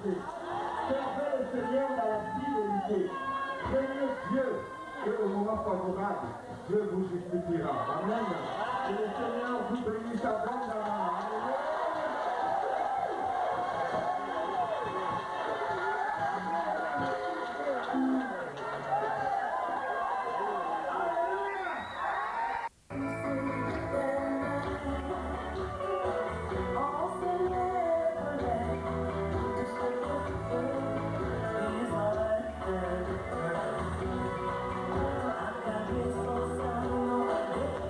passé. Servez le Seigneur dans la fidélité. Craignez Dieu et au moment favorable, Dieu vous justifiera. Amen. Que le Seigneur vous bénisse abondamment. Alléluia. I got this so sad,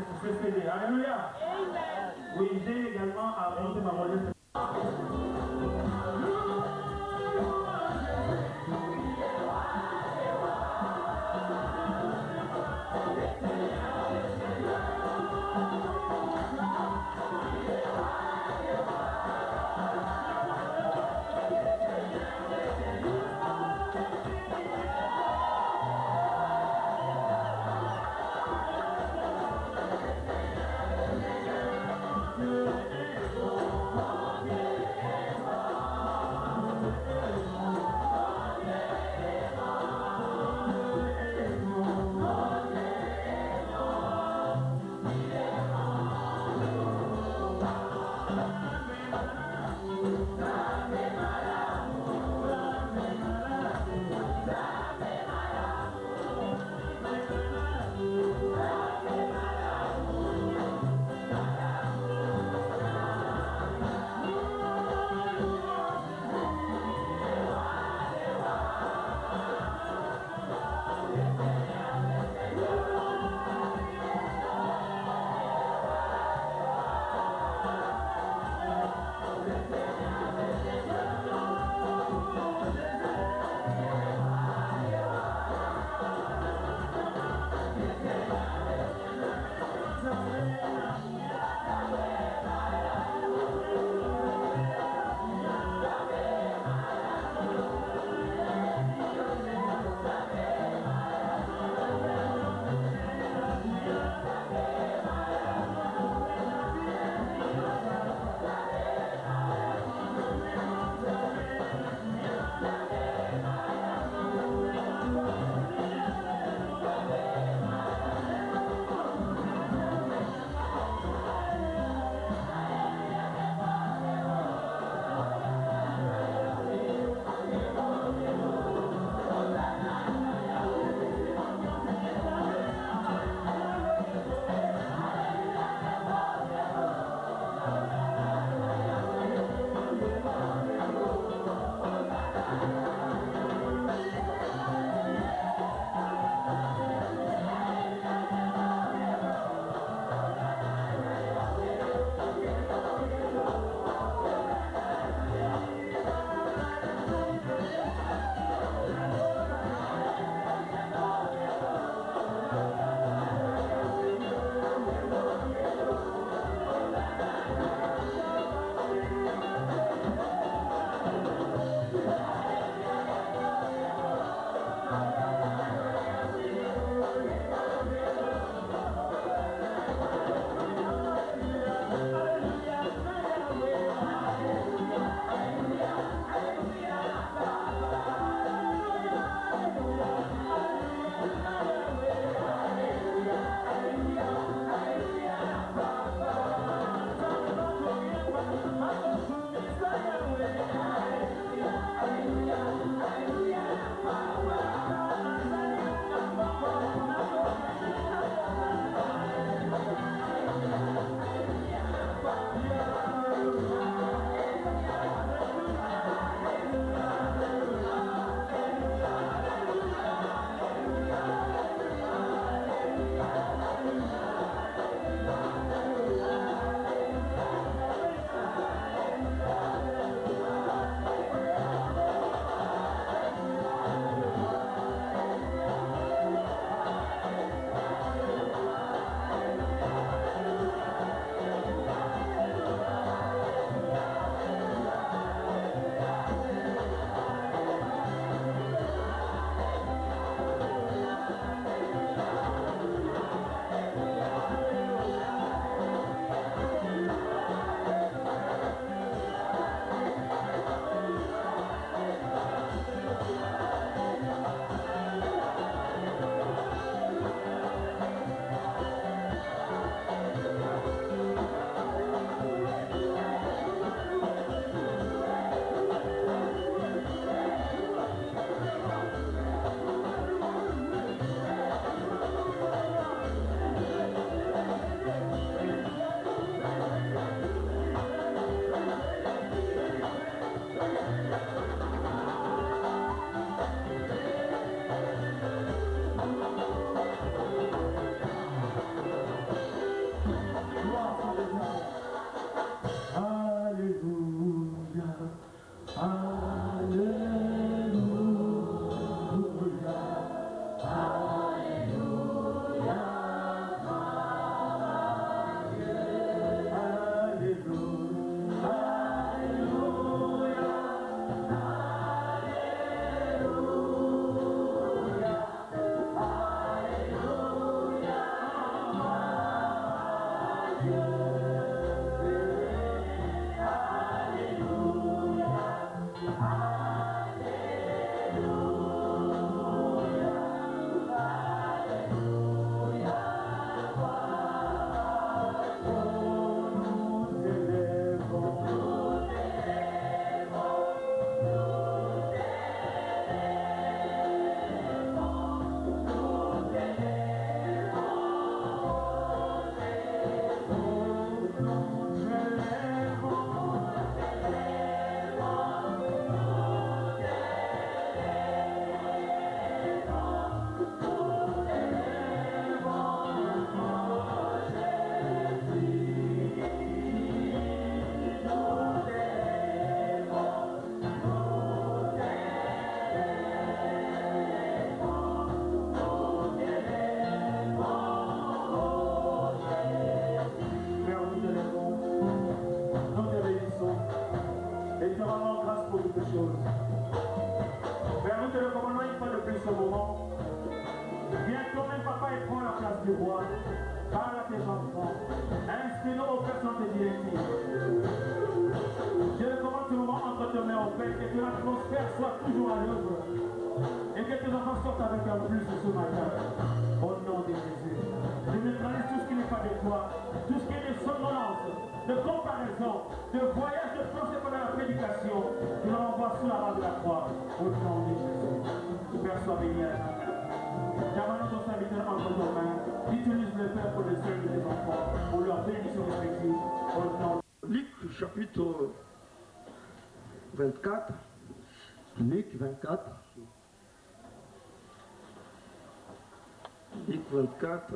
ce CD. Alléluia. Oui, j'ai également apporté ma modeste. ce moment. Viens toi-même, papa, et prends la place du roi. Parle à tes enfants. Instruis-nous aux personnes de directives. Je recommande ce moment entre tes mains, au Père, que l'atmosphère soit toujours à l'œuvre. Et que tes enfants sortent avec un plus ce matin. Au nom de Jésus. Je neutralise tout ce qui n'est pas de toi. Tout ce qui est de somnolence, de comparaison, de voyage, de pensée pendant la prédication. Je le renvoie sous la main de la croix. Au nom de Jésus. Père, sois béni. J'amène ton serviteur entre tes mains. Utilise le Père pour le service des enfants, pour leur bénédiction respective. Au nom de Luc chapitre 24. Luc 24. Luc 24.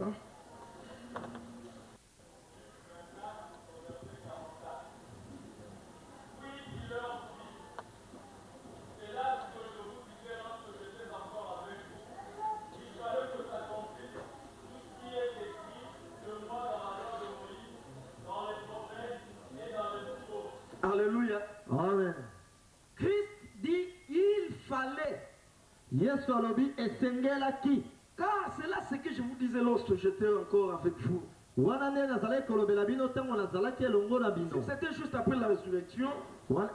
Alléluia. Amen. Christ dit il fallait. Yesu alobi esengelaki. Car c'est là ce que je vous disais lorsque j'étais encore avec vous. Wana nde nazalaki kolobela bino ntango nazalaki elongo na bino. C'était juste après la résurrection.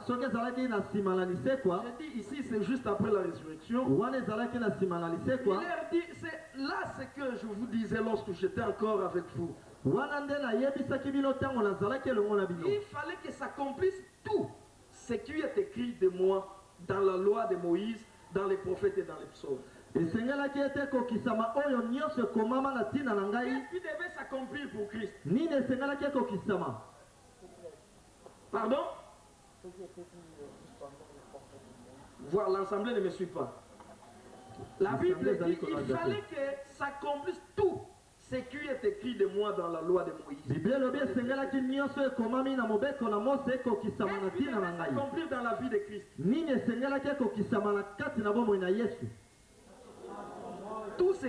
Soki ezalaki na nsima na lisekwa. J'ai dit ici c'est juste après la résurrection. Wana ezalaki na nsima na Il lisekwa. leur dit c'est là ce que je vous disais lorsque j'étais encore avec vous. Wana nde nayebisaki bino ntango nazalaki elongo na bino. Il fallait que s'accomplisse tout ce qui est écrit de moi dans la loi de Moïse, dans les prophètes et dans les psaumes. Esengelaki ete kokisama oyo nyonso ekomama na ntina na ngai. Qu'est-ce qui devait s'accomplir pour Christ? Nini esengelaki ekokisama? Pardon? Voir l'ensemble ne me suit pas. La Bible dit il fallait que s'accomplisse tout ce qui est écrit de moi dans la loi de Moïse. Biblia elobi esengelaki nyonso ekomami na mobeko na Mose ekokisama na Qu'est-ce qui ntina na devait ngai. s'accomplir dans la vie de Christ? Nini esengelaki ekokisama na kati na bomoi na Yesu? Tout ce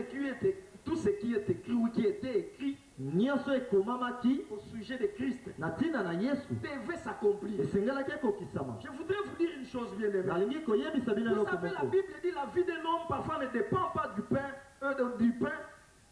qui est écrit ou qui était écrit nyonso ekomamaki au sujet de Christ na ntina na Yesu devait s'accomplir. esengelaki ekokisama. Je voudrais vous dire une chose bien aimée. nalingi koyebisa bino Vous eloko savez, la moko. Bible dit la vie d'un homme parfois ne dépend pas du pain,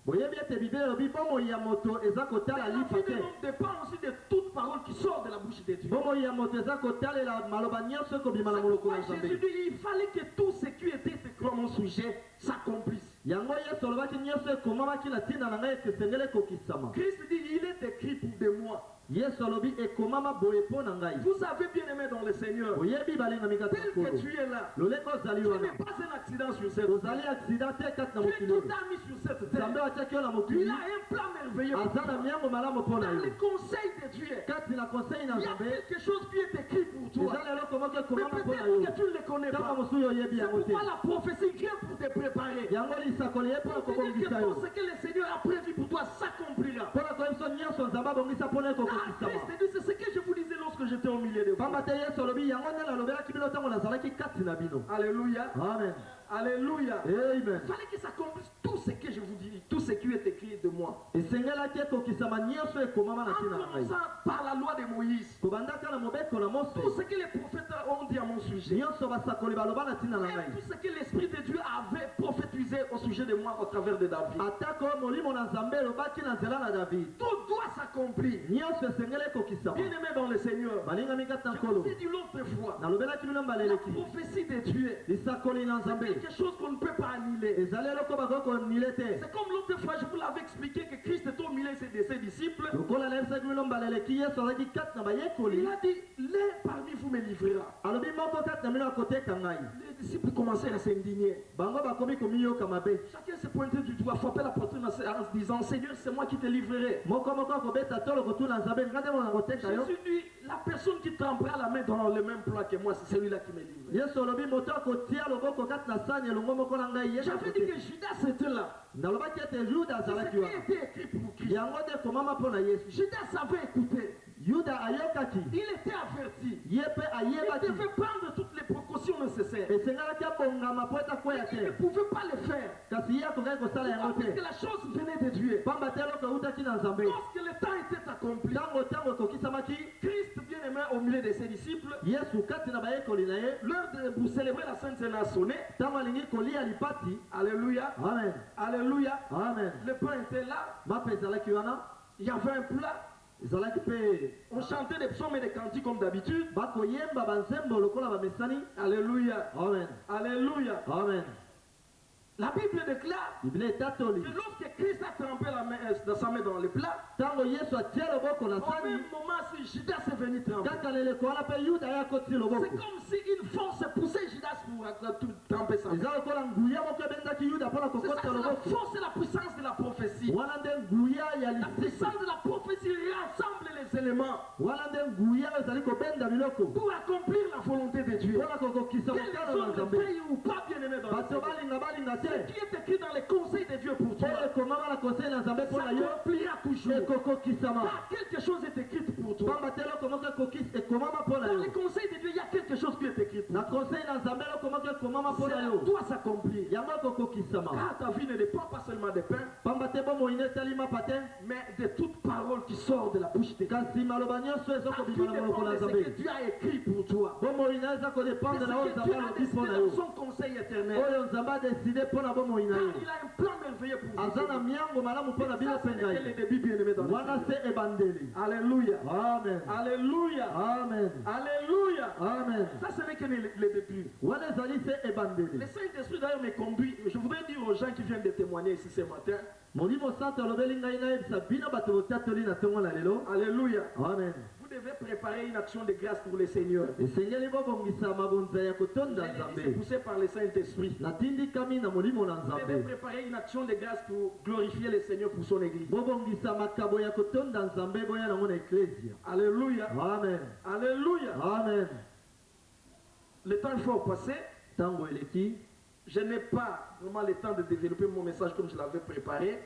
boyebi ete Biblia elobi bomoi ya moto eza mais kotala la lipa vie te. d'un homme dépend aussi de toute parole qui sort de la bouche de Dieu. Bomoi ya moto eza kotalela maloba nyonso ekobima na C'est moloko pourquoi na Jésus Nzambe. dit il fallait que tout ce qui était écrit à mon sujet s'accomplisse. yango Yesu alobaki nyonso ekomamaki na ntina na ngai esengeli ekokisama. Christ dit il est écrit pour de moi. Yesu alobi ekomama boye mpo na ngai. Vous avez bien aimé dans le Seigneur. oyebi balingami kati Tel nkolo que tu es là. loleko ozali Tu wana n'es pas un accident sur cette ozali terre. aksida te kati na Tu es mokili tout oyo. ami sur cette Nzambe terre. atiaki yo na Il mokili a un plan merveilleux pour aza na toi. miango malamu mpo na Dans yo. les conseils de Dieu, kati na conseil na il y a Nzambe quelque chose qui est écrit pour toi. eza eloko moko Mais ekomama mpo na peut-être yo. que tu ne le connais ntango pas. mosusu oyebi C'est yango te. pourquoi la prophétie vient pour te préparer. yango lisakoli ye mpo na Pour te dire que kokokisa tout yo. ce que le Seigneur a prévu pour toi s'accomplira. mpo na koyebiso nyonso Nzambe abongisa mpo na Ah, ekokokisama. Christ dit, c'est ce que je vous disais lorsque j'étais au milieu de vous. pamba te Yesu alobi yango nde nalobelaki bino ntango nazalaki kati na bino. Alléluia. Amen. Alléluia. Amen. Il fallait que s'accomplisse tout ce que je vous dis, tout ce qui est écrit de moi. esengelaki ekokisama nyonso ekomama na En ntina na ngai. commençant par la loi de Moïse. kobandaka na mobeko na Mose Tout ce que les prophètes ont dit à mon sujet. nyonso basakoli baloba na ntina na Et ngai. tout ce que l'Esprit de Dieu avait prophétisé au sujet de moi au travers de David. atako molimo na Nzambe elobaki na nzela na David. Tout doit s'accomplir. nyonso esengeli ekokisama. Bien aimé dans le Seigneur. balingami kati na Je nkolo vous ai dit l'autre fois. nalobelaki bino mbala La eleki. prophétie de Dieu. lisakoli na C'est Nzambe quelque chose qu'on ne peut pas annuler. ezali eloko bakoki konile te. C'est comme l'autre fois, je vous l'avais expliqué que Christ est au milieu de ses disciples. lokola nayebisaki bino mbala eleki Yesu azalaki kati na bayekoli. Il a dit, l'un parmi vous me livrera. alobi moko kati na bino akoteka ngai. Les disciples commencèrent à s'indigner. bango bakomi komiyoka mabe. Chacun se pointait du doigt, frapper la poitrine en se disant, Seigneur, c'est moi qui te livrerai. moko moko akobeta tolo kotuna Nzambe nga nde mona koteka yo. Jésus dit, la personne qui trempera la main dans le même plat que moi, c'est celui-là qui me livre. Yesu alobi moto akotia loboko kati na sani elongo moko na ngai ye J'avais dit que Judas était là. nalobaki ete Yuda C'est ce azalaki qui wana. a été écrit pour Christ. yango nde ekomama mpo na Yesu. Judas avait écouté. Yuda ayokaki Il était averti. ye mpe Il ayebaki devait prendre toutes les précautions promotion nécessaire. esengalaki abongama po ete akwea Il ne te pouvait pas le faire. kasi ye akokaki kosala yango Parce que te la chose venait de Dieu. pamba te eloko eutaki na nzambe Lorsque le temps était accompli, ntango ekokisamaki Christ bien-aimé au milieu de ses disciples, yesu kati na bayekoli na ye l'heure de célébrer la Sainte Seine a sonné. ntango alingi kolia lipati Alléluia. amen Alléluia. amen Le pain était là. mapa ezalaki wana Il y avait un plat. ezalaki mpe On chantait des psaumes et des cantiques comme d'habitude. bakoyemba banzembo lokola bamesani Alléluia. amen Alléluia. amen La Bible déclare biblia etatoli que lorsque Christ a trempé sa main dans le plat, ntango yesu atie loboko na au sani même moment, si Judas est venu tremper. kaka leleko wana mpe yuda ye akoti loboko C'est comme si une force poussait Judas pour tout tremper sa main. eza lokola nguya moko ebendaki yuda mpona C'est ça, kokota c'est la loboko force et la puissance de la prophétie. wana nde nguya ya La lisisa puissance de la prophétie rassemble les éléments wana nde nguya oyo ezali kobenda biloko pour accomplir la volonté de Dieu. mpona kokokisa Quels mokano na sont les nzambe pays ou pas bien-aimés dans le bato Seigneur. balinga Ce te qui est écrit dans les conseils de Dieu pour toi oyo ekomama na conseil na nzambe mpona yo s'accomplira toujours. ekokokisama Car quelque chose est écrit pour toi. pamba te eloko moko ekomama mpona Dans yo les conseils de Dieu, il y a quelque chose qui est écrit pour na toi. conseil na nzambe eloko moko ekomama mpona Cela yo doit s'accomplir. yango ekokokisama Car ta vie ne dépend pas seulement des pains, pamba te bomoi ine etali mapa te mais de toute parole qui sort de la bouche de Dieu. kasi maloba nyonso Ta vie ezokobima na monoko dépend na de ce nzambe que Dieu a écrit pour toi. bomoi na eza De kodependre na oyo ce que nzambe Dieu a alobi décidé mpona dans yo son conseil éternel. oyo nzambe adeside mpona bomoi na Car ye il a un plan merveilleux pour vous. aza na miango malamu mpona bino Ça, mpe c'est le ngai début bien-aimé dans le wana Seigneur. se ebandeli Alléluia. amen Alléluia. amen Alléluia. amen Ça, ce n'est que le début. wana ezali se Le ebandeli Saint-Esprit d'ailleurs me conduit. Je voudrais dire aux gens qui viennent de témoigner ici ce matin. molimo santo alobeli ngai nayebisa bino bato botatoli na ntongo na lelo Alléluia. amen Vous devez préparer une action de grâce pour le Seigneur. esengeli bobongisa mabonza ya kotonda C'est nzambe poussé par le Saint-Esprit. natindikami na molimo na Vous devez nzambe préparer une action de grâce pour glorifier le Seigneur pour son Église. bobongisa makabo ya kotonda nzambe boya nango na eklesia Alléluia. amen Alléluia. amen Le temps est fort passé. ntango eleki Je n'ai pas vraiment le temps de développer mon message comme je l'avais préparé.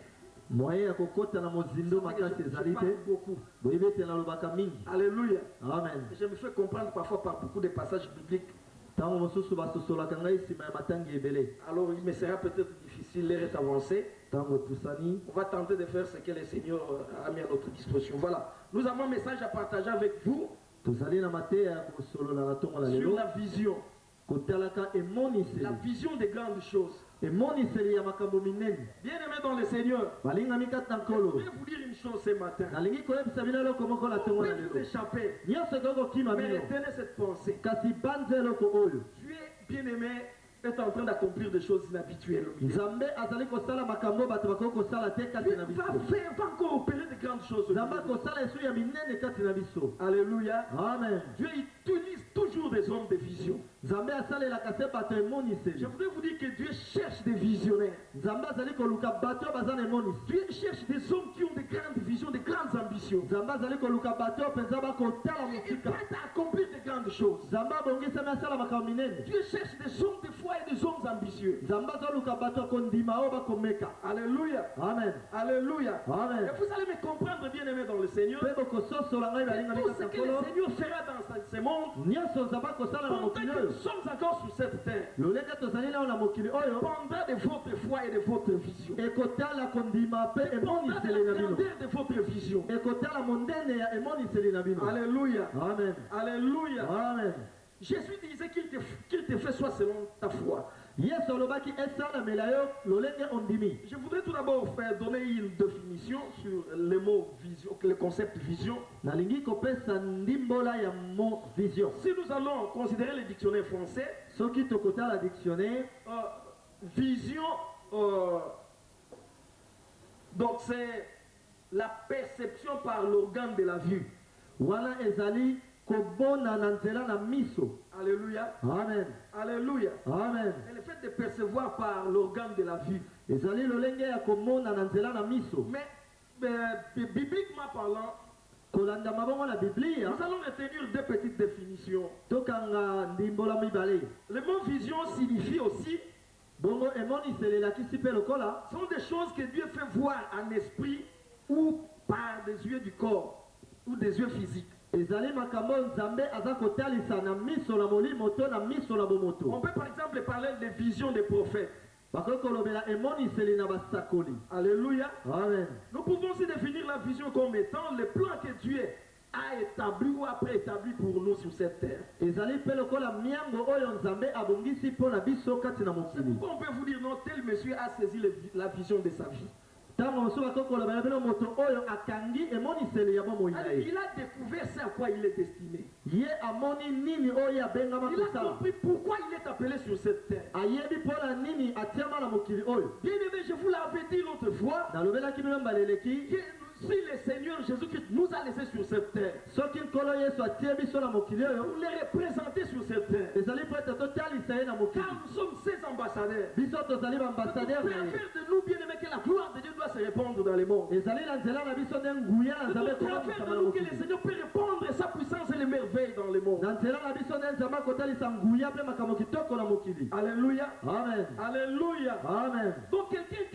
moye ya kokota na mozindo makasi Je ezali parle te beaucoup. boyebi ete nalobaka mingi Alléluia. amen Je me fais comprendre parfois par beaucoup de passages bibliques. ntango mosusu basosolaka ngai nsima ya matangi ebele Alors il me sera peut-être difficile, l'heure est avancée. ntango epusani On va tenter de faire ce que le Seigneur a mis à notre disposition. Voilà. Nous avons un message à partager avec vous tozali na mateya ya kosolola na ntongo na sur lelo la vision. kotalaka La emoniseli vision des grandes choses. emoniseli ya makambo minene Bien-aimés dans le Seigneur, balingami kati na je nkolo voudrais vous dire une chose ce matin. nalingi koyebisa bino eloko moko na Vous ntongo na pouvez vous lelo échapper, nyonso ekokokima mais bino retenez cette pensée. kasi banza eloko oyo Dieu, bien-aimé, est en train d'accomplir des choses inhabituelles. nzambe azali kosala makambo bato bakoki kosala te kati Dieu na biso va encore opérer de grandes choses. nzambe akosala esu ya minene kati na biso Alléluia. amen Dieu utilise toujours des hommes de vision. nzambe asalelaka se bato Je emoniseli voudrais vous dire que Dieu cherche des visionnaires. nzambe azali koluka bato oyo baza na emonisi Dieu cherche des hommes qui ont de grandes visions, de grandes ambitions. nzambe azali koluka bato oyo mpenza bakotala Il est mosika prêt à accomplir de grandes choses. nzambe abongisami asala makambo minene Dieu cherche des hommes de foi et des hommes ambitieux. nzambe azoluka bato ya kondima oyo bakomeka Alléluia. amen Alléluia. amen Et vous allez me comprendre, bien-aimés dans le Seigneur. mpe bokososola ngai Que balingami tout kati ce na que le nkolo Seigneur fera dans ce monde, nyonso nzambe akosala na pendant mokili que oyo nous sommes encore sur cette terre, lolenge tozali nao na mokili oyo pendant de votre foi et de votre vision, ekotala kondima mpe pendant de emoniseli na la bino grandeur de votre vision. ekotala mondene ya emoniseli na bino Alléluia. amen Alléluia. amen Jésus disait qu'il te fait soit selon ta foi. yesu alobaki esalamela yo lolenge ondimi Je voudrais tout d'abord faire donner une définition sur le mot vision, le concept vision. nalingi kopesa ndimbola ya mo vision Si nous allons considérer le dictionnaire français, soki tokotala dictionnaire vision, donc c'est la perception par l'organe de la vue. wana ezali kobona na nzela na miso Alléluia. amen Alléluia. amen Et le fait de percevoir par l'organe de la vue. ezali lolenge ya komona na nzela na miso Mais bibliquement parlant, kolanda mabongo na biblia nous allons retenir deux petites définitions. tokanga ndimbola mibale Le mot vision signifie aussi, bongo emoniseli elakisi mpe lokola sont des choses que Dieu fait voir en esprit ou par des yeux du corps ou des yeux physiques. ezali makambo nzambe aza kotalisa na miso na molimo to na miso na bomoto. On peut par exemple parler des visions des prophètes. bakoki kolobela emoniseli na basakoli. Alléluia. Amen. Nous pouvons aussi définir la vision comme étant le plan que Dieu a établi ou a préétabli pour nous sur cette terre. ezali mpe lokola miango oyo nzambe abongisi mpo na biso kati na C'est mokili. pourquoi on peut vous dire non, tel monsieur a saisi la vision de sa vie. ntango mosusu bakoki kolobela bino moto oyo akangi emoniseli ya bomoi na ye. Il a découvert ce à quoi il est destiné. ye amoni nini oyo abengama Il a kosala. compris pourquoi il est appelé sur cette terre. ayebi mpo na nini atiama na mokili oyo. Bien aimé, je vous l'avais dit l'autre fois, nalobelaki bino mbala eleki. que si le Seigneur Jésus-Christ nous a laissés sur cette terre, soki nkolo yesu atie biso na mokili oyo. pour les représenter sur cette terre, ezali mpo ete totalisa ye na mokili. car nous sommes ses ambassadeurs. biso tozali baambasadere Pour na ye. faire de nous, bien aimé, que la gloire de Dieu doit se répandre dans le monde. ezali na nzela na biso nde nguya na nzambe Pour faire ekomisama de na nous que le mokili. Seigneur peut répandre sa puissance et les merveilles dans le monde. na nzela na biso nde nzambe akotalisa nguya mpe makambo kitoko na mokili. Alléluia. amen. Alléluia. amen. Donc quelqu'un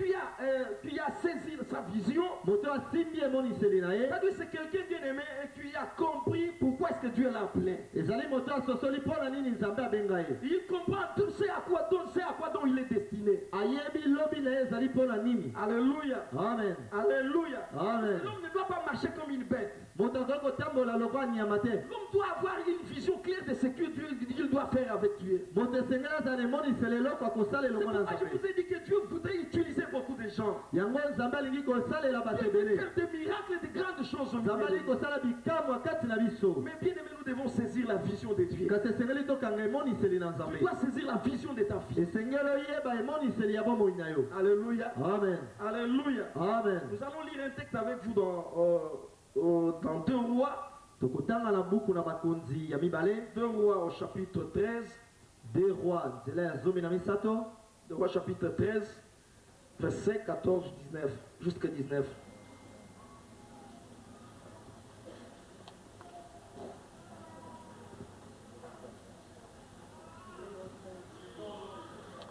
qui a saisi sa vision, moto asimbi emoniseli na ye. c'est-à-dire c'est quelqu'un bien aimé et qui a compris pourquoi est-ce que Dieu l'a appelé. ezali moto asosoli mpo na nini nzambe abenga ye. Il comprend tout ce à quoi dont il est destiné. ayebi lobi na ye ezali mpo na nini. Alléluia. amen. Alléluia. amen. L'homme ne doit pas marcher comme une bête. moto akoki kotambola lokwa nyama te. L'homme doit avoir une vision claire de ce que Dieu doit faire avec Dieu. moto esengeli azala emoniseli eloko akosala C'est elongo na pourquoi je nzambe. vous ai dit que Dieu voudrait utiliser beaucoup de gens. yango nzambe alingi kosalela bato Dieu veut ebele. faire des miracles et de grandes choses au nzambe milieu de alingi nous. kosala bikamwa kati na biso. Mais bien aimé, nous devons saisir la vision de Dieu. kasi esengeli tokanga emoniseli na Tu nzambe. dois saisir la vision de ta fille. esengeli oyeba emoniseli ya bomoi na yo. Alléluia. amen. Alléluia. amen. Nous allons lire un texte avec vous dans 2 Rois. tokotanga na buku na bakonzi ya mibale. 2 Rois au chapitre 13. 2 Rois nzela ya 13. 2 Rois chapitre 13, verset 14-19, jusqu'à 19.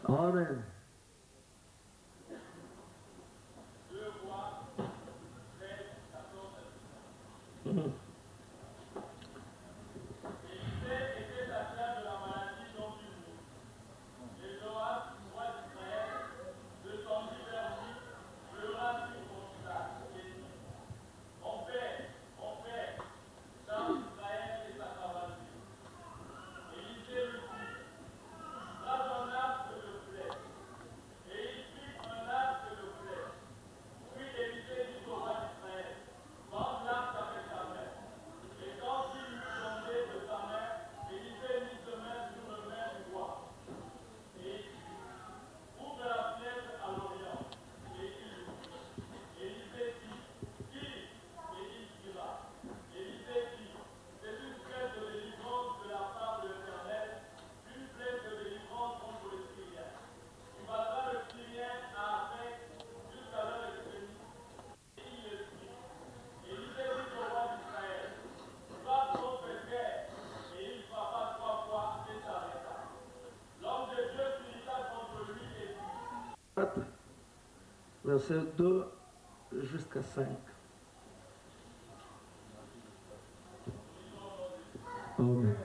amen. Verset 2 jusqu'à 5. amen.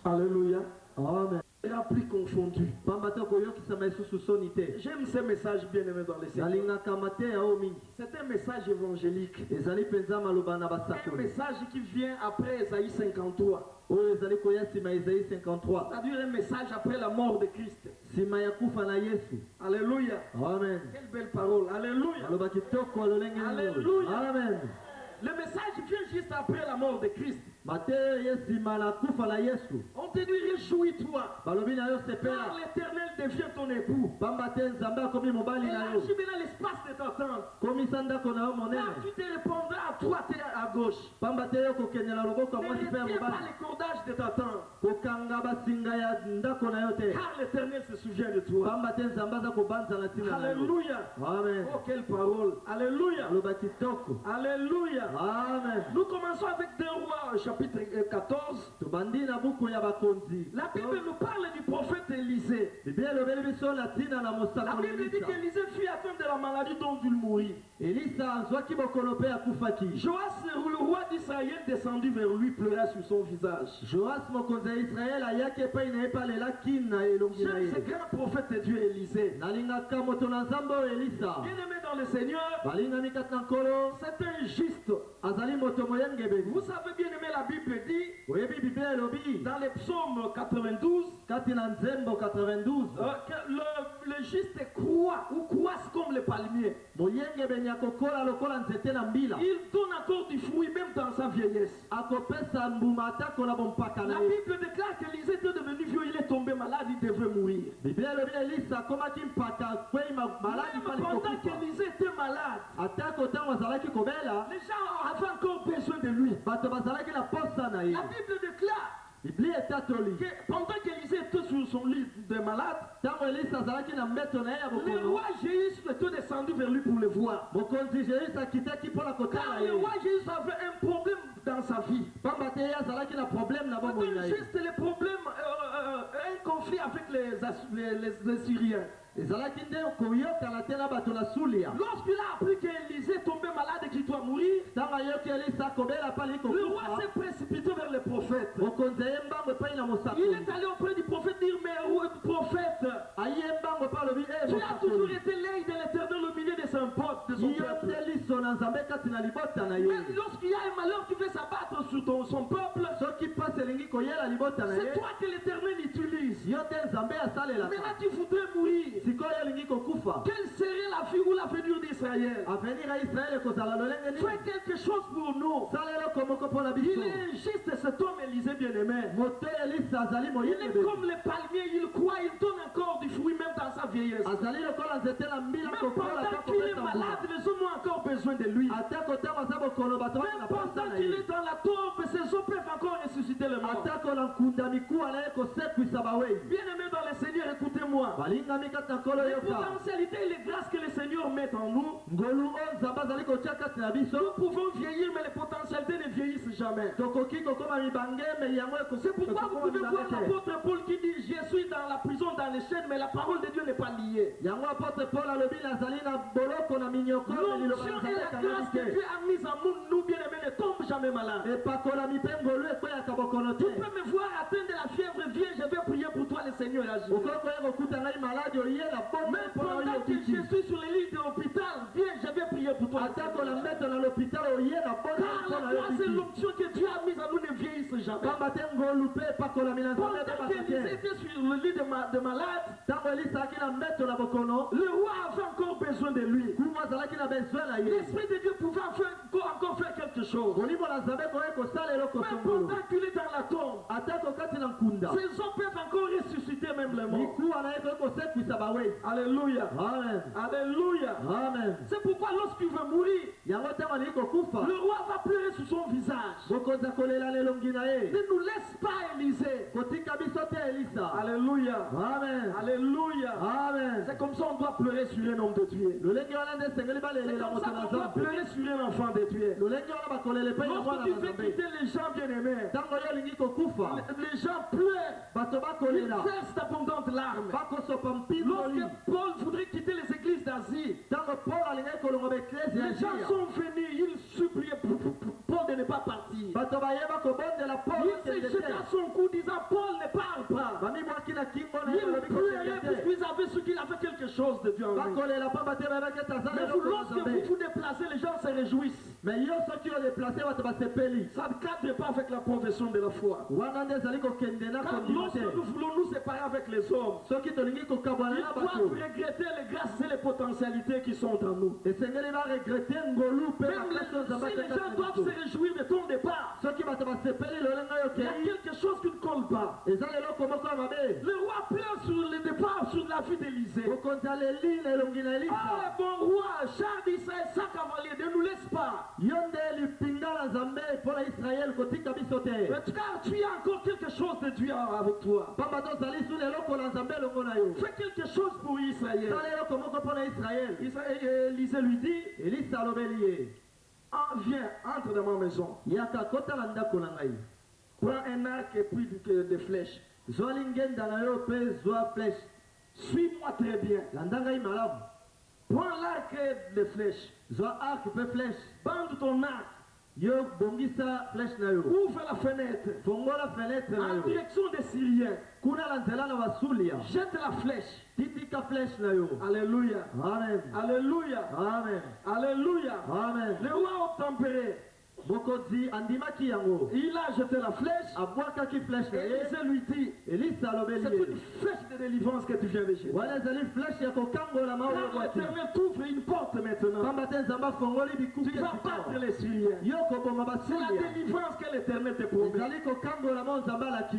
Alléluia. amen. Il a plus confondu. pamba te koyokisama lisusu soni te. J'aime ce message bien aimé dans les Seigneurs. nalingaka mateya oyo mingi. C'est un message évangélique. ezali mpenza maloba na Un basakoli. message qui vient après Ésaïe 53. oyo ezali koya nsima ya Isaïe 53. C'est-à-dire un message après la mort de Christ. nsima ya kufa na yesu. Alléluia. amen. Quelle belle parole. Alléluia. maloba kitoko alolenge nini oyo. Alléluia. amen. Le message vient juste après la mort de Christ. On te dit réjouis-toi. Car Car l'Éternel devient ton époux. Élargis maintenant l'espace de ta tente. Car tu te répondras à droite et à gauche. Ne retiens pas les cordages de ta tente. Car l'Éternel se souvient de toi. Alléluia. Amen. Oh, quelle parole. Alléluia. Alléluia. Amen. Nous commençons avec 2 Rois, chapitre 14. La Bible nous parle du prophète Élisée. La Bible dit qu'Élisée fut atteint de la maladie dont il mourit. Joas, le roi d'Israël, descendu vers lui, pleura sur son visage. J'aime ce grand prophète de Dieu Élisée. Bien-aimé dans le Seigneur, c'est un juste. Vous savez, bien aimé, la Bible dit dans les psaumes 92 que le juste croit ou croisse comme le palmier. Il donne encore du fruit même dans sa vieillesse. La Bible déclare qu'Élisée était devenu vieux, il est tombé malade, il devait mourir. Même pendant qu'Élisée était malade, les gens avaient encore besoin de lui. La Bible déclare que pendant qu'Élisée était sur son lit de malade, le roi Jésus était descendu vers lui pour le voir. Car le roi Jésus avait un problème dans sa vie. C'était juste le problème, un conflit avec les Syriens. Lorsqu'il a appris qu'Élisée est tombé malade et qu'il doit mourir, le roi s'est précipité vers le prophète. Il est allé auprès du prophète dire, mais prophète, tu as toujours été l'œil de l'Éternel au milieu de son peuple. Mais lorsqu'il y a un malheur qui veut s'abattre sur son peuple, c'est toi que l'Éternel utilise. Maintenant tu voudrais mourir. Quelle serait la vie ou l'avenir d'Israël? Fais quelque chose pour nous. Il est juste cet homme Élisée bien-aimé. Il est comme le palmier, il croit, il donne encore du fruit même dans sa vieillesse. Même pendant qu'il est malade, les hommes ont encore besoin de lui. Même pendant qu'il est dans la tombe, ces hommes peuvent encore ressusciter le mort. Bien-aimé dans le Seigneur, écoutez-moi. Les potentialités et les grâces que le Seigneur met en nous, nous pouvons vieillir, mais les potentialités ne vieillissent jamais. C'est pourquoi vous pouvez voir l'apôtre Paul qui dit, je suis dans la prison, dans les chaînes, mais la parole de Dieu n'est pas liée. L'onction et la grâce que Dieu a mise en nous, bien-aimés, ne tombent jamais malades. Tu peux me voir atteindre de la fièvre, viens, je vais prier pour toi, le Seigneur agit. Même pendant que je suis sur les lits de l'hôpital, viens, je vais prier pour toi. Car la grâce et l'onction que Dieu a mise en nous ne vieillissent jamais. Pendant qu'Élisée était sur le lit de malade, le roi avait encore besoin de lui. L'Esprit de Dieu pouvait encore faire quelque chose. Même pendant qu'il est dans la tombe, ces hommes peuvent encore ressusciter même les morts. Alléluia. Amen. Alléluia. Amen. C'est pourquoi lorsqu'il veut mourir, le roi va pleurer sur son visage. Ne nous laisse pas Élisée. Alléluia. Amen. Alléluia. Amen. C'est comme ça on doit pleurer sur un homme de Dieu. C'est comme ça qu'on doit pleurer sur un enfant de Dieu. Lorsque tu veux quitter les gens bien-aimés, les gens pleurent. Ils versent d'abondantes larmes. Lorsque Paul voudrait quitter les églises d'Asie, les gens sont venus, ils suppliaient Paul de ne pas partir. Il s'est jeté à son cou disant, Paul ne parle pas. Il pleurait puisqu'ils avaient su qu'il avait quelque chose de Dieu en lui. Mais lorsque vous vous déplacez, les gens se réjouissent. Ça ne cadre pas avec avec la profession de la foi. Quand lorsque nous voulons nous séparer avec les hommes, ils doivent regretter les grâces et les potentialités qui sont en nous. Même si les gens doivent se réjouir de ton départ, il y a quelque chose qui ne colle pas. Le roi pleure sur le départ, sur la vie d'Élisée. Ah, le bon roi, Charles d'Israël, sa cavalier, ne nous laisse pas. Car tu as encore quelque chose de Dieu avec toi. Fais quelque chose pour Israël. Élisée lui dit, viens, entre dans ma maison. Prends un arc et puis des flèches. Suis-moi très bien. Prends l'arc et des flèches. Bande ton arc. Ouvre la fenêtre. En direction des Syriens. Jette la flèche. Alléluia. Amen. Alléluia. Amen. Alléluia. Amen. Le roi obtempéré. Il a jeté la flèche. Et Élisée lui dit, c'est une flèche de délivrance que tu viens de jeter. Quand l'Éternel t'ouvre une porte maintenant, tu vas battre les Syriens. C'est la délivrance que l'Éternel te promet.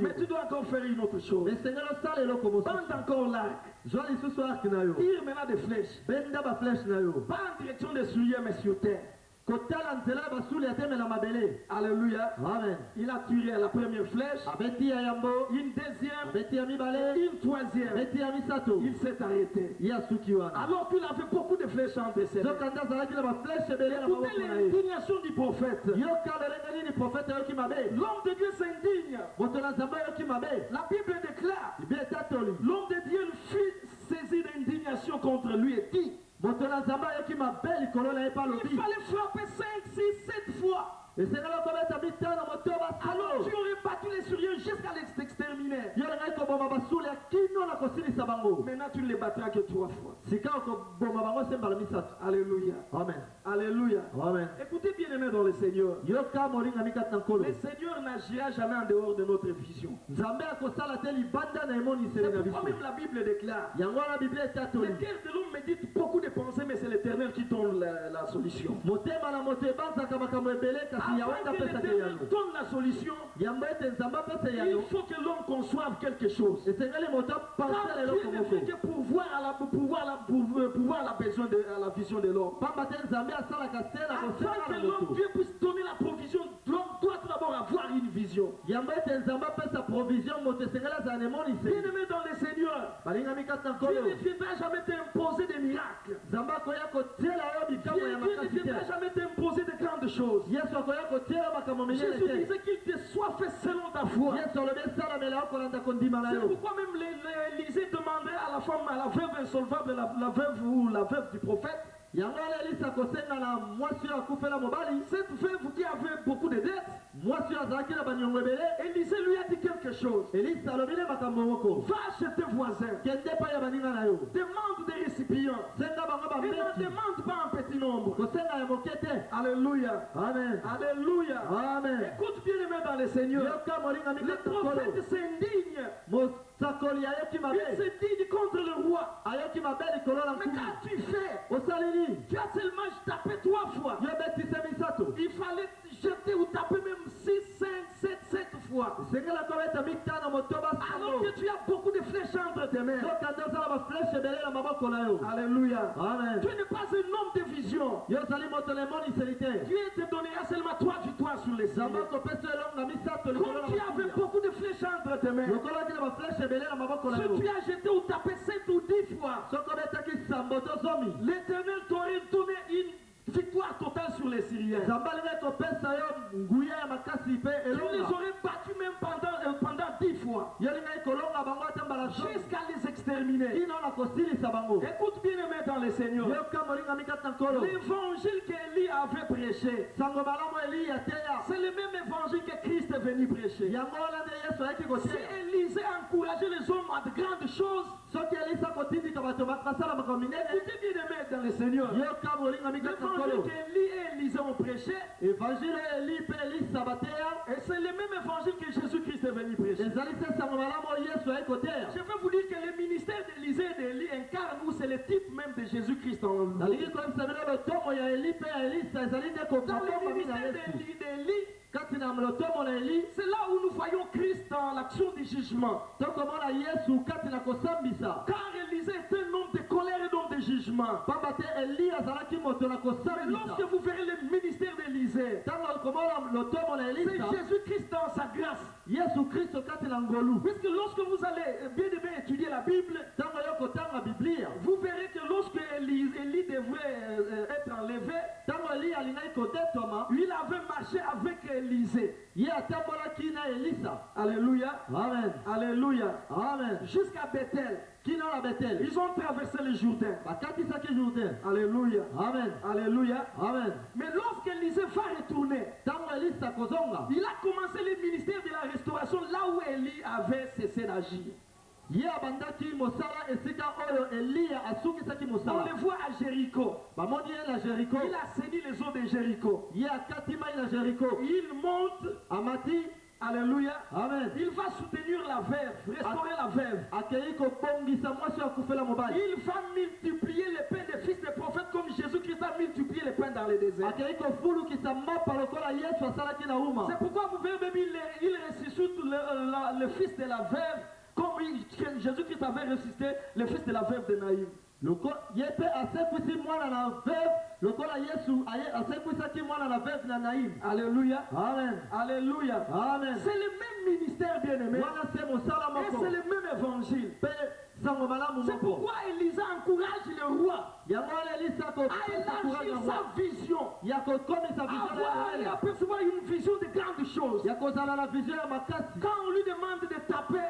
Mais tu dois encore faire une autre chose. Bande encore l'arc. Tire maintenant des flèches. Pas en direction des Syriens, mais sur terre. Alléluia. Amen. Il a tiré la première flèche, une deuxième, une troisième. Il s'est arrêté. Alors qu'il avait beaucoup de flèches entre ses mains. Écoutez l'indignation du prophète. L'homme de Dieu s'indigne. La Bible déclare, l'homme de Dieu fut saisi d'indignation contre lui et dit, il fallait frapper 5, 6, 7 fois. Alors tu aurais battu les Syriens jusqu'à les exterminer. Maintenant tu ne les battras que 3 fois. Alléluia. Amen. Alléluia. Amen. Écoutez bien aimé dans le Seigneur. Le Seigneur n'agira jamais en dehors de notre vision. C'est pourquoi même la Bible déclare, le cœur de l'homme médite beaucoup de pensées, mais c'est l'Éternel qui donne la solution. Avant que l'Éternel donne la solution, il faut que l'homme conçoive quelque chose. Car Dieu ne fait que pourvoir à la vision de l'homme. Afin que l'homme, Dieu puisse donner la provision, l'homme doit d'abord avoir une vision. Bien aimé dans le Seigneur, Dieu ne viendra jamais t'imposer des miracles. Dieu ne viendra jamais t'imposer de grandes choses. Jésus disait qu'il te soit fait selon ta foi. C'est pourquoi même l'Élysée demandait à la femme, à la veuve insolvable, la veuve ou la veuve du prophète, cette veuve qui avait beaucoup de dettes, Élisée lui a dit quelque chose. Va chez tes voisins, demande des récipients, et ne demande pas un petit nombre. Alléluia. Amen. Alléluia. Amen. Écoute bien aimé dans le Seigneur. Le prophète s'indigne. Il s'indigne contre le roi. Mais qu'as-tu fait? Tu as seulement tapé 3 fois. Il fallait jeter ou taper même 6, 5, 7 fois. Alors que tu as beaucoup de flèches entre tes mains. Alléluia. Amen. Tu n'es pas un homme de vision. Dieu te donnera seulement 3 victoires sur les 6. Comme tu avais beaucoup de flèches entre tes mains, si tu as jeté ou tapé 7 ou 10 fois, l'Éternel t'aurait donné une victoire totale sur les Syriens. Tu les aurais battus même pendant 10 fois. Jusqu'à les exterminer. l'exterminer. L'évangile Écoute bien aimé dans le Seigneur. L'évangile qu'Élie avait prêché, c'est le même évangile que Christ est venu prêcher. Si Élisée encourageait les hommes à de grandes choses, écoutez bien aimé dans le Seigneur. L'évangile qu'Élie et Élisée ont prêché, et c'est le même évangile que Jésus-Christ est venu prêcher. Je vais vous dire que le ministère d'Élisée et d'Élie incarne où c'est le type même de Jésus-Christ en nous. Dans le ministère d'Élie, c'est là où nous voyons Christ dans l'action du jugement. Car Élisée est un homme de colère et d'homme de jugement. Mais lorsque vous verrez le ministère d'Élisée, c'est Jésus-Christ dans sa grâce. Puisque lorsque vous allez bien étudier la Bible, vous verrez que lorsque Élie devrait être enlevé, il avait marché avec Élisée. Alléluia. Amen. Alléluia. Amen. Jusqu'à Bethel. Ils ont traversé le Jourdain. Alléluia. Amen. Alléluia. Amen. Mais lorsqu'Élisée va retourner, il a commencé le ministère de la restauration là où Élie avait cessé d'agir. On le voit à Jéricho. Il a saigné les eaux de Jéricho. Il monte. Alléluia. Amen. Il va soutenir la veuve, restaurer la veuve. Il va multiplier les pains des fils des prophètes comme Jésus-Christ a multiplié les pains dans le désert. C'est pourquoi vous verrez, il ressuscite le fils de la veuve comme Jésus-Christ avait ressuscité le fils de la veuve de Naïm. Alléluia. Amen. Alléluia. Amen. C'est le même ministère bien-aimé. Et c'est le même évangile. C'est pourquoi Élisée encourage le roi à élargir sa vision, à percevoir une vision de grandes choses. Quand on lui demande de taper,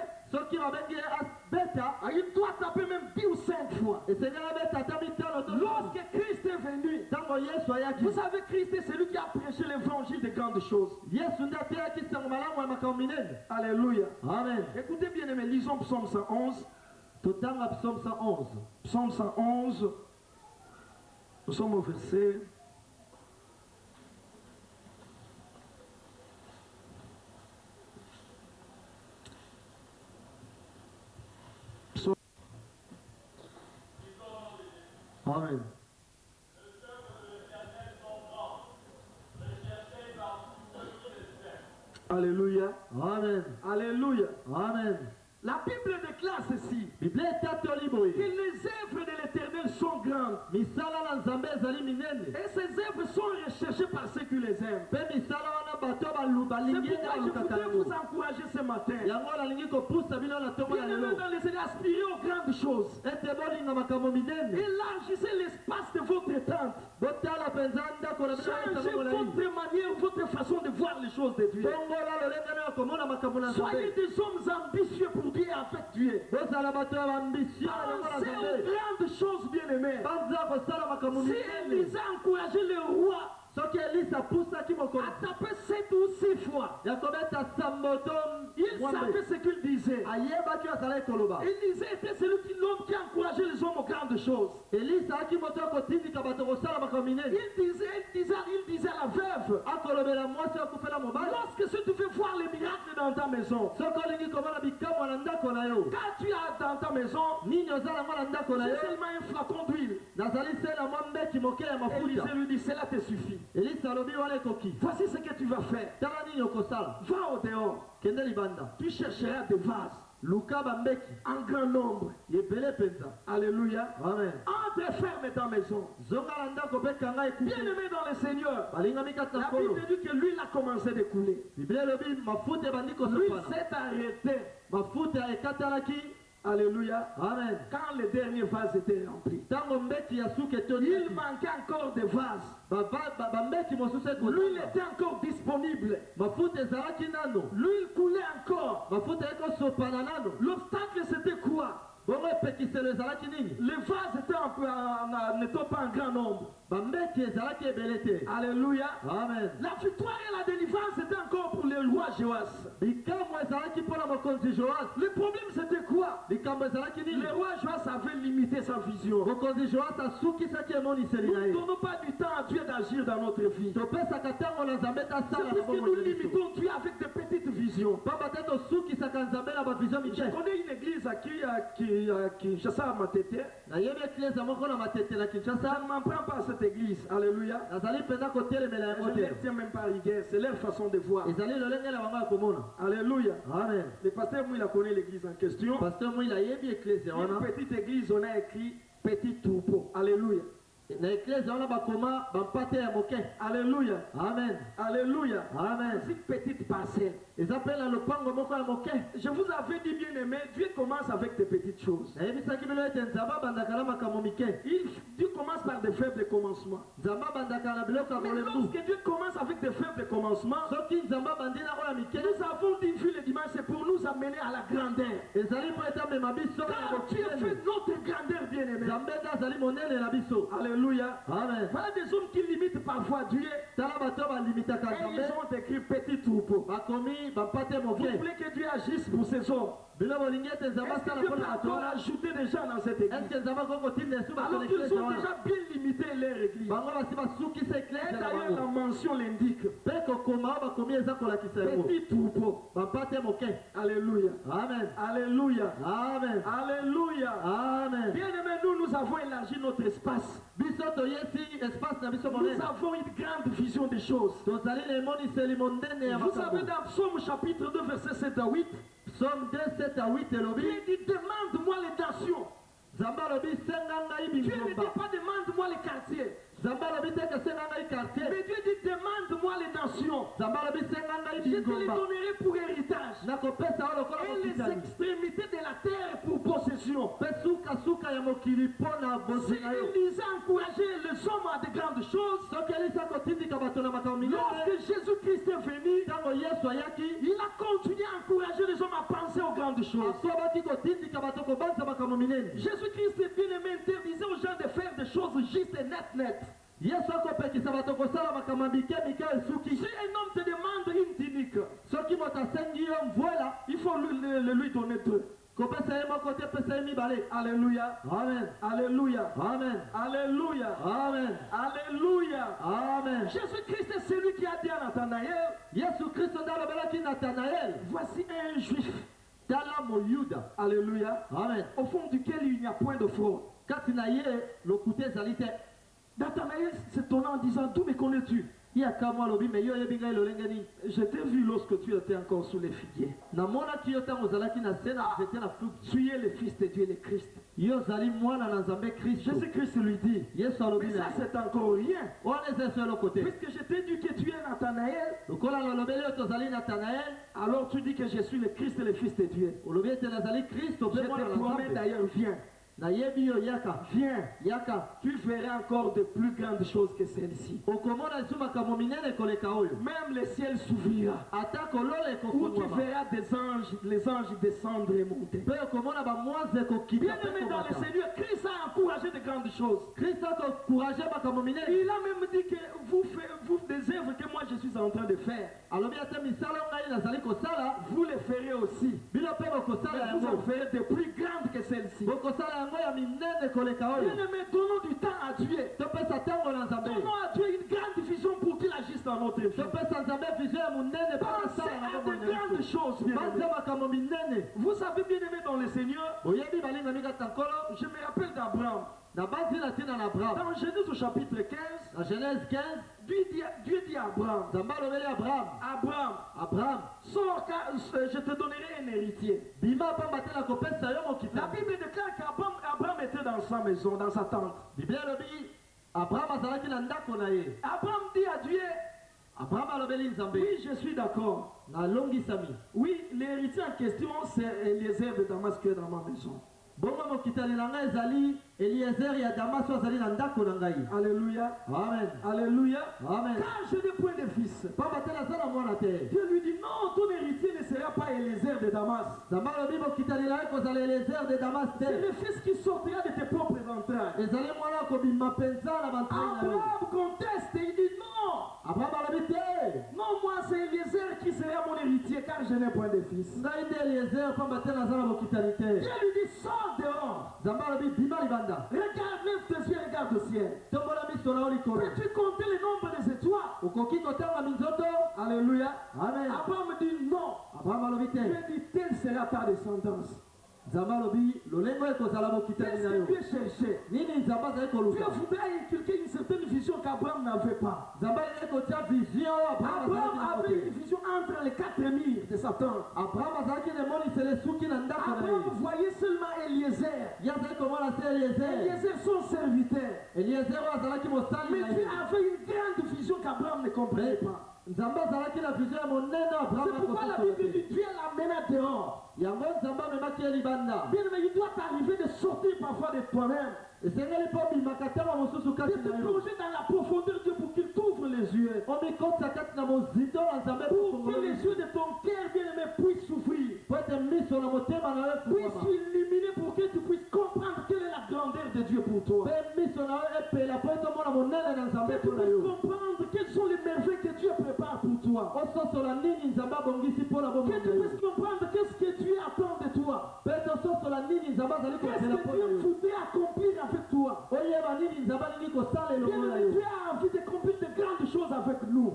il doit taper même 10 ou 5 fois. Lorsque Christ est venu, vous savez, Christ est celui qui a prêché l'évangile de grandes choses. Alléluia. Amen. Écoutez bien aimé, lisons Psaume 111. Psaume 111. Nous sommes au verset. Amen. Alléluia. Amen. Alléluia. Amen. La Bible déclare ceci, que les œuvres de l'Éternel sont grandes et ses œuvres sont recherchées par ceux qui les aiment. C'est pourquoi je voudrais vous encourager ce matin. Bien aimé dans les Seigneur, aspirez aux grandes choses. Élargissez l'espace de votre tente. Changez votre manière, votre façon de voir les choses de Dieu. Soyez des hommes ambitieux pour Dieu avec Dieu. Pensez aux grandes choses bien-aimées. Si Élisée a encouragé le roi à taper 7 ou 6 fois, il savait ce qu'il disait. Élisée était l'homme qui encourageait les hommes aux grandes choses. Il disait à la veuve, lorsque tu veux voir les miracles dans ta maison, quand tu as dans ta maison, c'est seulement un flacon d'huile. Élisée lui dit, cela te suffit. Voici ce que tu vas faire. Va au dehors. Tu chercheras des vases en grand nombre. Alléluia. Amen. Entre et ferme ta maison. Bien aimé dans le Seigneur, la Bible dit que l'huile a commencé de couler. L'huile s'est arrêtée. Alléluia. Amen. Quand les derniers vases étaient remplis, il manquait encore des vases. L'huile était encore disponible. L'huile coulait encore. L'obstacle c'était quoi? Les vases n'étaient pas en grand nombre. Alléluia. Amen. La victoire et la délivrance c'était encore pour le roi Joas. Le problème c'était quoi? Le roi Joas avait limité sa vision. Nous ne donnons pas du temps à Dieu d'agir dans notre vie. C'est parce que nous limitons Dieu avec de petites visions. Je connais une église qui Kinshasa à Matete. Je ne m'en prends pas à cette église. Alléluia. Je ne les tiens même pas rigueur. C'est leur façon de voir. Alléluia. Amen. Le pasteur Mouila connaît l'église en question. Une petite église, on a écrit petit troupeau. Alléluia. Alléluia. Amen. Alléluia. Amen. C'est une petite parcelle. Je vous avais dit bien aimé, Dieu commence avec des petites choses. Dieu commence par des faibles commencements. Mais lorsque Dieu commence avec des faibles commencements, nous avons dit le dimanche, c'est pour nous amener à la grandeur. Car Dieu fait notre grandeur bien aimé. Alléluia. Amen. Voilà des hommes qui limitent parfois Dieu. Et ils ont écrit petit troupeau. Vous voulez que Dieu agisse pour ces hommes? Est-ce que Dieu peut encore ajouter des gens dans cette église? Alors qu'ils ont déjà bien limité leur église. Et d'ailleurs la mention l'indique. Petit troupeau. Alléluia. Amen. Alléluia. Amen. Alléluia. Amen. Bien aimé, nous avons élargi notre espace. Nous avons une grande vision des choses. Vous savez dans Psaume chapitre 2 verset 7 à 8. Psaume 2, 7 à 8, Dieu dit demande-moi les nations. Dieu ne dit pas demande-moi les quartiers. Mais Dieu dit demande-moi les nations. Je te les donnerai pour héritage. Et les extrémités de la terre pour possession. Si il disait encourager les hommes à de grandes choses, lorsque Jésus-Christ est venu, il a continué à encourager les hommes à penser aux grandes choses. Jésus-Christ est bien aimé, interdisait aux gens de faire des choses justes et nettes. Si un homme te demande une tunique, il faut lui donner deux. Alléluia. Amen. Alléluia. Amen. Alléluia. Amen. Alléluia. Amen. Jésus-Christ est celui qui a dit à Nathanaël, voici un juif. Alléluia. Amen. Au fond duquel il n'y a point de fraude. Nathanaël s'étonna en disant, d'où me connais-tu? Je t'ai vu lorsque tu étais encore sous les figuiers. Tu es le Fils de Dieu, le Christ. Jésus-Christ lui dit, mais ça c'est encore rien. Puisque je t'ai dit que tu es Nathanaël, alors tu dis que je suis le Christ et le Fils de Dieu. Je te promets d'ailleurs, viens. Viens, tu feras encore de plus grandes choses que celle-ci. Même le ciel s'ouvrira. Où tu verras les anges descendre et monter. Bien aimé dans le Seigneur, Christ a encouragé de grandes choses. Il a même dit que vous des œuvres que moi je suis en train de faire, vous les ferez aussi. Mais vous en ferez de plus grandes que celle-ci. Bien aimé, donnons du temps à Dieu. Donnons à Dieu une grande vision pour qu'il agisse dans notre vie. Pensez à de grandes choses, bien aimé. Vous savez, bien aimé dans le Seigneur, je me rappelle d'Abraham. Dans Genèse au chapitre 15, Dieu dit à Abraham, Abraham, sors car je te donnerai un héritier. La Bible déclare qu'Abraham était dans sa maison, dans sa tente. Abraham dit à Dieu, oui, je suis d'accord. Oui, l'héritier en question, c'est Eliezer de Damas qui est dans ma maison. Alléluia. Amen. Alléluia. Amen. Car je n'ai point de fils. Dieu lui dit non, ton héritier ne sera sera pas Eliezer de Damas. C'est le fils qui sortira de tes propres entrailles. Abraham conteste et il dit non. Non, moi c'est Eliezer qui sera mon héritier car je n'ai point de fils. Dieu lui dit sors dehors. Regarde, lève tes yeux, regarde au ciel. Peux-tu compter le nombre des étoiles? Alléluia. Amen. Abraham dit non. Dieu dit telle sera ta descendance. Qu'est-ce que Dieu cherchait? Dieu voudrait inculquer une certaine vision qu'Abraham n'avait pas. Abraham avait une vision entre les 4 murs de Satan. Abraham voyait seulement Eliezer. Eliezer son serviteur. Mais Dieu avait une grande vision qu'Abraham ne comprenait pas. C'est pourquoi la Bible dit Dieu l'amena dehors. Bien aimé, il doit t'arriver de sortir parfois de toi-même. De te plonger dans la profondeur de Dieu pour qu'il t'ouvre les yeux. Pour que les yeux de ton cœur, bien aimé, puissent s'ouvrir. Puissent s'illuminer pour que tu puisses comprendre quelle est la grandeur de Dieu pour toi. Que tu puisses comprendre quelles sont les merveilles que Dieu prépare pour toi. Que tu puisses comprendre qu'est-ce que Dieu attend de toi. Qu'est-ce que Dieu voudrait accomplir avec toi. Dieu a envie d'accomplir de grandes choses avec nous.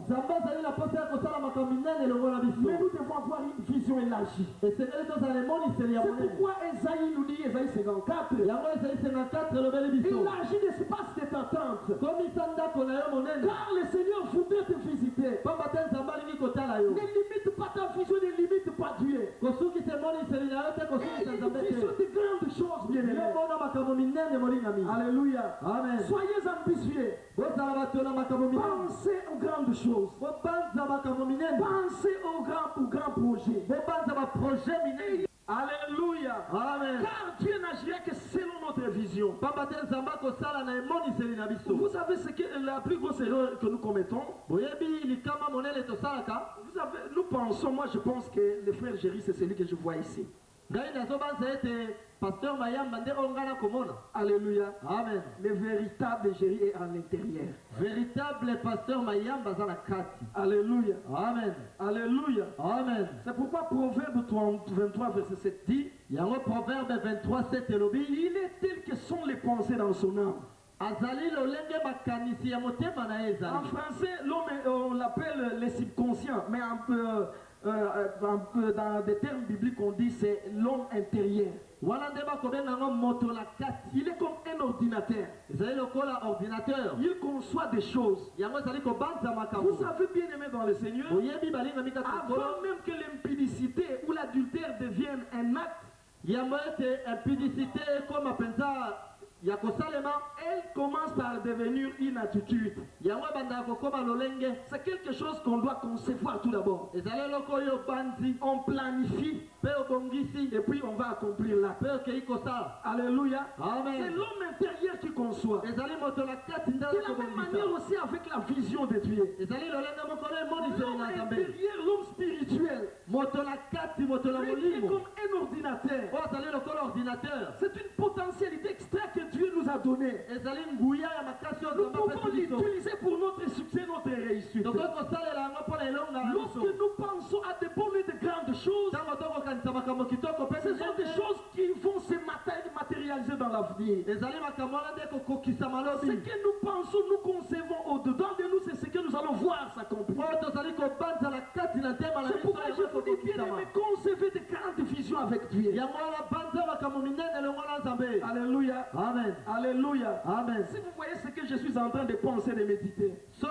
Mais nous devons avoir une vision élargie. C'est pourquoi Esaïe nous dit, Esaïe 54, élargis l'espace de ta tente. Car le Seigneur voudrait te visiter. Ne limite pas ta vision, ne limite pas Dieu. Il y a une vision de grandes choses, bien aimé. Alléluia. Amen. Soyez ambitieux. Pensez aux grandes choses. Pensez aux grands projets. Alléluia. Amen. Car Dieu n'agira que selon notre vision. Vous savez ce que la plus grosse erreur que nous commettons? Vous savez, nous pensons, moi je pense que le frère Géry c'est celui que je vois ici. Alléluia. Amen. Le véritable Géry est à l'intérieur. Véritable pasteur Mayamba Zalakati. Alléluia. Amen. Alléluia. Amen. C'est pourquoi Proverbe 23 verset 7 dit, il y a un Proverbe 23 7 il est tel que sont les pensées dans son âme. En français, l'homme on l'appelle le subconscient, mais un peu dans des termes bibliques on dit c'est l'homme intérieur. Il est comme un ordinateur. Il conçoit des choses. Vous savez bien aimé dans le Seigneur, avant même que l'impudicité ou l'adultère devienne un acte, elle commence par devenir une attitude. C'est quelque chose qu'on doit concevoir tout d'abord. On planifie et puis on va accomplir l'acte. Alléluia. C'est l'homme intérieur qui conçoit. De la même manière aussi avec la vision de Dieu. L'homme intérieur, l'homme spirituel, lui est comme un ordinateur. C'est une potentialité extra que Dieu nous a donnée. Nous pouvons l'utiliser pour notre succès, notre réussite. Lorsque nous pensons à des bonnes et de grandes choses, ce sont des choses qui vont se matérialiser dans l'avenir. Ce que nous pensons, nous concevons au-dedans de nous, c'est ce que nous allons voir s'accomplir. C'est pourquoi je vous dis bien aimé, concevez de grandes visions avec Dieu. Alléluia. Amen. Alléluia. Amen. Si vous voyez ce que je suis en train de penser, de méditer, je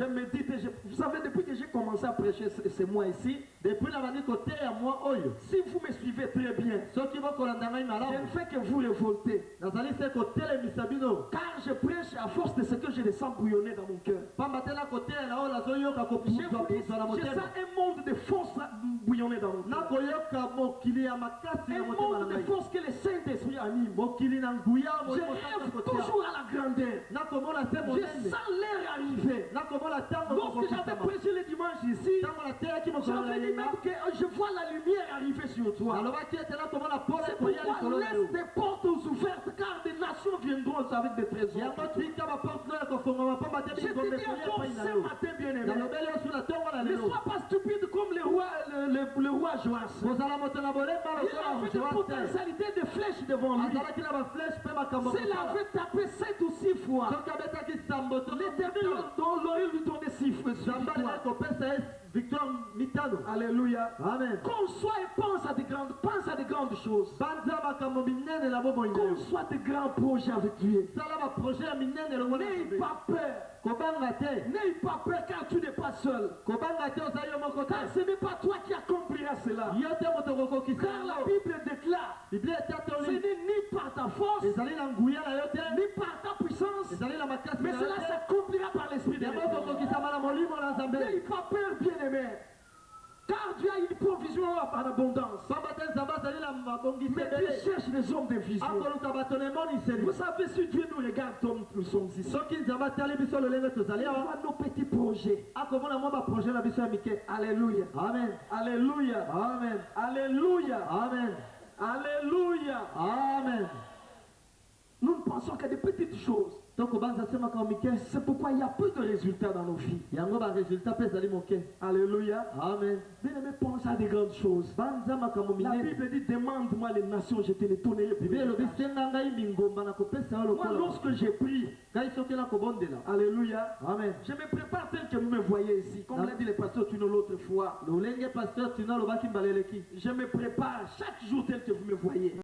médite, vous savez, depuis que j'ai commencé à prêcher ce mois ici, si vous me suivez très bien, je ne fais que vous révolter. Car je prêche à force de ce que je sens bouillonner dans mon cœur. Je sens un monde de force bouillonner dans mon cœur. Un monde de force que le Saint-Esprit anime. Je rêve toujours à la grandeur. Je sens l'air arriver. Lorsque j'avais prêché le dimanche ici, j'avais dit même que je vois la lumière arriver sur toi. C'est pourquoi laisse des portes ouvertes car des nations viendront avec des trésors. Je te dis encore ce matin, bien-aimé, ne sois pas stupide comme le roi Joas. Il avait des potentialités de flèches devant lui. S'il avait tapé 7 ou 6 fois, l'Éternel l'aurait lui donné 6 fois. Alléluia. Amen. Qu'on soit et pense à de grandes choses. Qu'on soit de grands projets avec Dieu. N'aie pas peur. N'aie pas peur car tu n'es pas seul. Car ce n'est pas toi qui accompliras cela. Car la Bible déclare, ce n'est ni par ta force, ni par ta puissance, mais cela s'accomplira par l'Esprit de Dieu. N'aie pas peur, bien-aimé. Car Dieu a une provision en abondance. Mais Dieu cherche les hommes de vision. Vous savez, si Dieu nous regarde comme nous sommes ici, on voit nos petits projets. Alléluia. Amen. Alléluia. Amen. Alléluia. Amen. Alléluia. Amen. Nous ne pensons qu'à des petites choses. C'est pourquoi il y a peu de résultats dans nos vies. Alléluia. Amen. Bien-aimé, pense à des grandes choses. La Bible dit, demande-moi les nations, je te les donnerai. Moi, lorsque j'ai pris, alléluia, amen, je me prépare tel que vous me voyez ici. Comme l'a dit le pasteur Tuno l'autre fois. Je me prépare chaque jour tel que vous me voyez.